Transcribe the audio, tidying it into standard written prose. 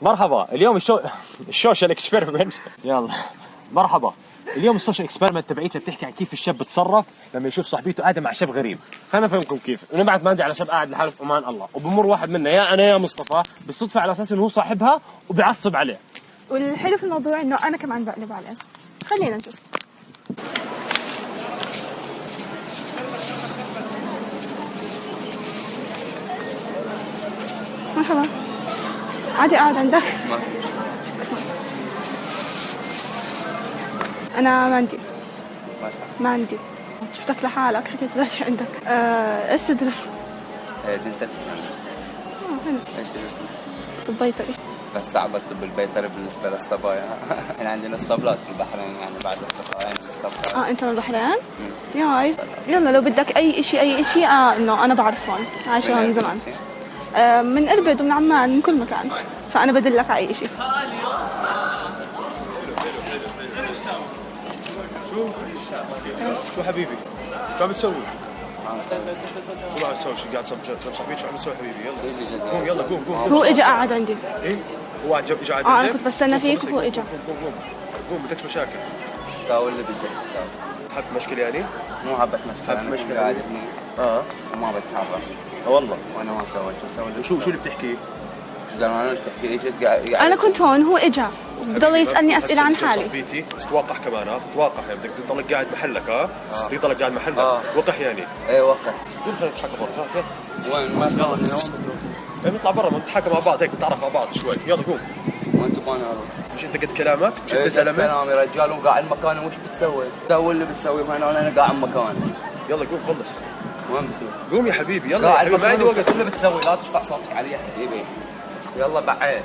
مرحبا. اليوم السوشيال اكسبيرمنت. يلا مرحبا. اليوم السوشيال اكسبيرمنت تبعيتنا بتحكي عن كيف الشاب بتصرف لما يشوف صاحبيته قاعده مع شاب غريب. خلينا نفهمكم كيف. ونبعث مادي على شاب قاعد لحاله في امان الله، وبمر واحد منا يا انا يا مصطفى بالصدفه على اساس انه هو صاحبها وبيعصب عليه. والحلو في الموضوع انه انا كمان بقلب عليه. خلينا نشوف. مرحبا. عادي قاعد عندك؟ أنا ما عندي. شفتك لحالك حكيت ليش عندك. إيش تدرس؟ دنتال تكنولوجي. حلو. ايش تدرس؟ طب بيطري. بس صعب الطب البيطري بالنسبة للصبايا. احنا عندنا اسطبلات في البحرين، يعني بعد الصبايا عندنا اسطبلات. أنت من البحرين؟ ياي. يلا لو بدك أي إشي إنه أنا بعرف هون، عايشة هون من زمان. من إربد ومن عمان من كل مكان، فأنا بدلك على أي إشي. شو حبيبي؟ شو عم تسوي؟ شو عم تسوي؟ شو قاعد تسوي صاحبي؟ شو عم تسوي حبيبي؟ يلا قوم، يلا قوم. هو إجا قاعد عندي. ايه؟ هو اجى قاعد عندي؟ أنا كنت بستنى فيك وهو إجا. قوم بدكش مشاكل. ساوي اللي بدك تساوي. حبت مشكلة يعني؟ مو حبت مشكلة. حبت مشكلة عادتني. وما بتحرك. والله. وانا ما سويت شو سوي. شو اللي بتحكي؟ شو بدنا انا تحكي اجت قاعد. أنا كنت هون هو إجا وبضل يسألني أسئلة عن حالي. صاحبيتي تتوقع كمان تتوقع يعني بدك تضلك قاعد محلك بدك تضلك قاعد محلك وقح يعني. ايه وقح. يلا خلينا نتحكى برا. وين ما كان هنا وين نطلع برا نتحكى مع بعض هيك نتعرف على بعض شوي. يلا قوم. وانتم ما نعرف. مش انت قد كلامك؟ مش انت ايه زلمه؟ كلامي رجال وقاعد مكاني. وش بتسوي؟ سوي اللي بتسويه هنا وانا قاعد مكاني. يلا قوم خلص. وين بتروح؟ قوم يا حبيبي. يلا قاعد ما عندي وقت. اللي بتسوي لا ترفع صوتك علي يا حبيبي. يلا بعيد.